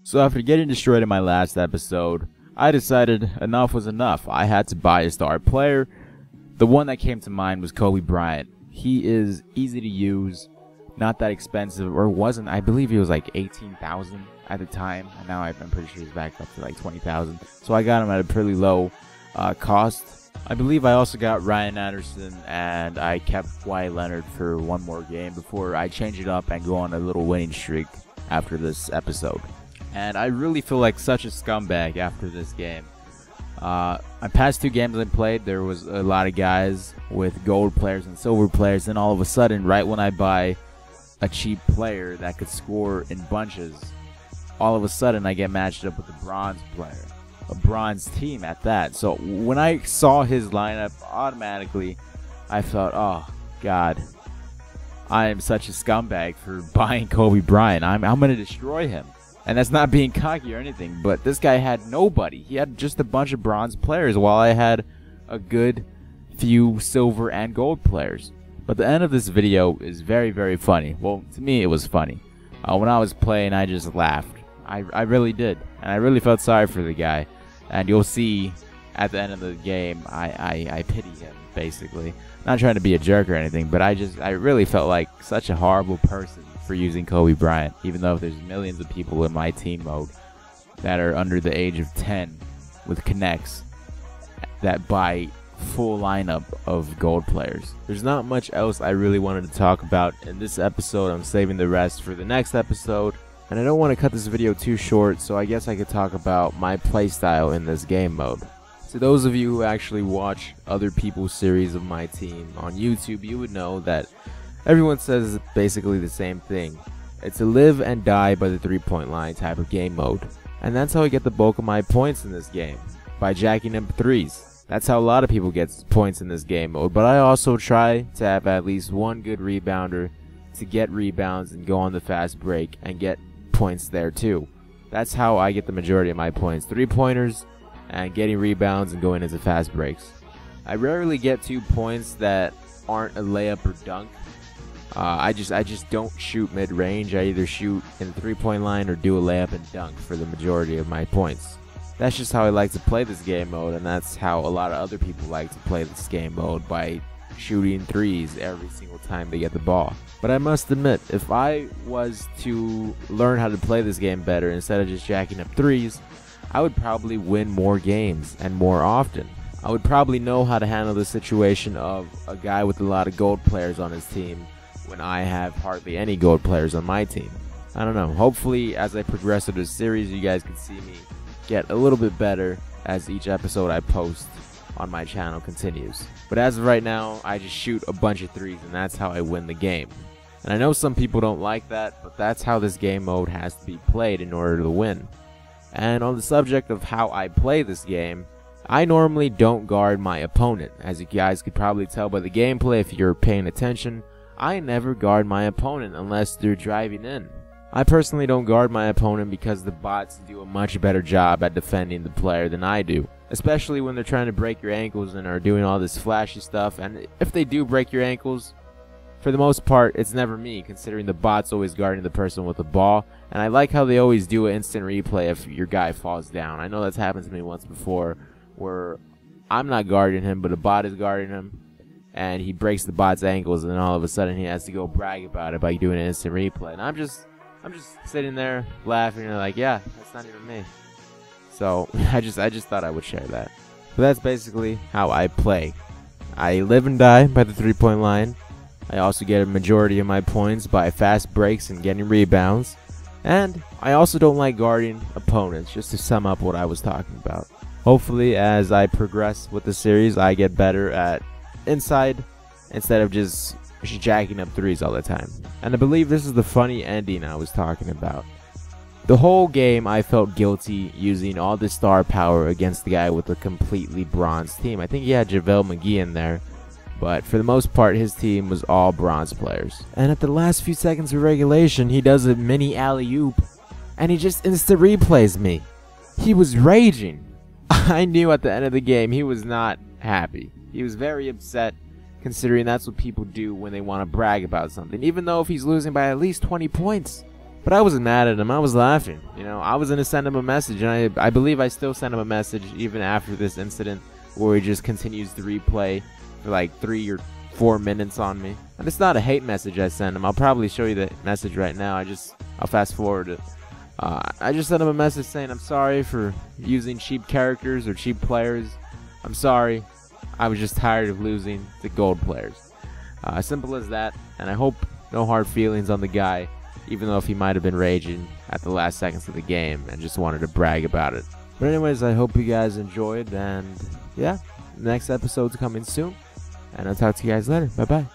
So after getting destroyed in my last episode, I decided enough was enough. I had to buy a star player. The one that came to mind was Kobe Bryant. He is easy to use, not that expensive, or wasn't. I believe he was like 18,000 at the time, and now I'm pretty sure he's back up to like 20,000. So I got him at a pretty low cost. I believe I also got Ryan Anderson, and I kept Kawhi Leonard for one more game before I change it up and go on a little winning streak after this episode. And I really feel like such a scumbag after this game. My past two games I played, there was a lot of guys with gold players and silver players, and all of a sudden, right when I buy a cheap player that could score in bunches, all of a sudden I get matched up with a bronze player. A bronze team at that. So when I saw his lineup, automatically I thought, oh god, I am such a scumbag for buying Kobe Bryant. I'm going to destroy him. And that's not being cocky or anything, but this guy had nobody. He had just a bunch of bronze players while I had a good few silver and gold players. But the end of this video is very, very funny. Well, to me it was funny. When I was playing, I just laughed. I really did. And I really felt sorry for the guy. And you'll see at the end of the game, I pity him, basically. Not trying to be a jerk or anything, but I really felt like such a horrible person for using Kobe Bryant, even though there's millions of people in MyTeam mode that are under the age of 10 with connects that buy full lineup of gold players. There's not much else I really wanted to talk about in this episode. I'm saving the rest for the next episode, and I don't want to cut this video too short, so I guess I could talk about my playstyle in this game mode. To those of you who actually watch other people's series of MyTeam on YouTube, you would know that everyone says basically the same thing. It's a live and die by the 3-point line type of game mode. And that's how I get the bulk of my points in this game, by jacking up threes. That's how a lot of people get points in this game mode, but I also try to have at least one good rebounder to get rebounds and go on the fast break and get points there too. That's how I get the majority of my points. 3-pointers and getting rebounds and going into fast breaks. I rarely get 2 points that aren't a layup or dunk. I just don't shoot mid-range. I either shoot in the 3-point line or do a layup and dunk for the majority of my points. That's just how I like to play this game mode, and that's how a lot of other people like to play this game mode, by shooting threes every single time they get the ball. But I must admit, if I was to learn how to play this game better instead of just jacking up threes, I would probably win more games and more often. I would probably know how to handle the situation of a guy with a lot of gold players on his team when I have hardly any gold players on my team. I don't know. Hopefully, as I progress through this series, you guys can see me get a little bit better as each episode I post on my channel continues. But as of right now, I just shoot a bunch of threes, and that's how I win the game. And I know some people don't like that, but that's how this game mode has to be played in order to win. And on the subject of how I play this game, I normally don't guard my opponent. As you guys could probably tell by the gameplay if you're paying attention, I never guard my opponent unless they're driving in. I personally don't guard my opponent because the bots do a much better job at defending the player than I do. Especially when they're trying to break your ankles and are doing all this flashy stuff. And if they do break your ankles, for the most part, it's never me, considering the bot's always guarding the person with the ball. And I like how they always do an instant replay if your guy falls down. I know that's happened to me once before, where I'm not guarding him, but a bot is guarding him. And he breaks the bot's ankles, and then all of a sudden he has to go brag about it by doing an instant replay. And I'm just sitting there laughing and like, yeah, that's not even me. So I just thought I would share that. But that's basically how I play. I live and die by the 3-point line. I also get a majority of my points by fast breaks and getting rebounds. And I also don't like guarding opponents, just to sum up what I was talking about. Hopefully, as I progress with the series, I get better at inside instead of just jacking up threes all the time. And I believe this is the funny ending I was talking about. The whole game I felt guilty using all the star power against the guy with a completely bronze team. I think he had JaVale McGee in there, but for the most part his team was all bronze players. And at the last few seconds of regulation, he does a mini alley-oop and he just instant replays me. He was raging. I knew at the end of the game he was not happy. He was very upset, considering that's what people do when they want to brag about something. Even though if he's losing by at least 20 points, But I wasn't mad at him. I was laughing. You know, I was going to send him a message, and I believe I still sent him a message even after this incident where he just continues to replay for like 3 or 4 minutes on me. And it's not a hate message I sent him. I'll probably show you the message right now. I'll fast forward it. I just sent him a message saying I'm sorry for using cheap characters or cheap players. I'm sorry. I was just tired of losing to gold players. Simple as that. And I hope no hard feelings on the guy, even though if he might have been raging at the last seconds of the game and just wanted to brag about it. But anyways, I hope you guys enjoyed, and yeah, next episode's coming soon, and I'll talk to you guys later. Bye bye.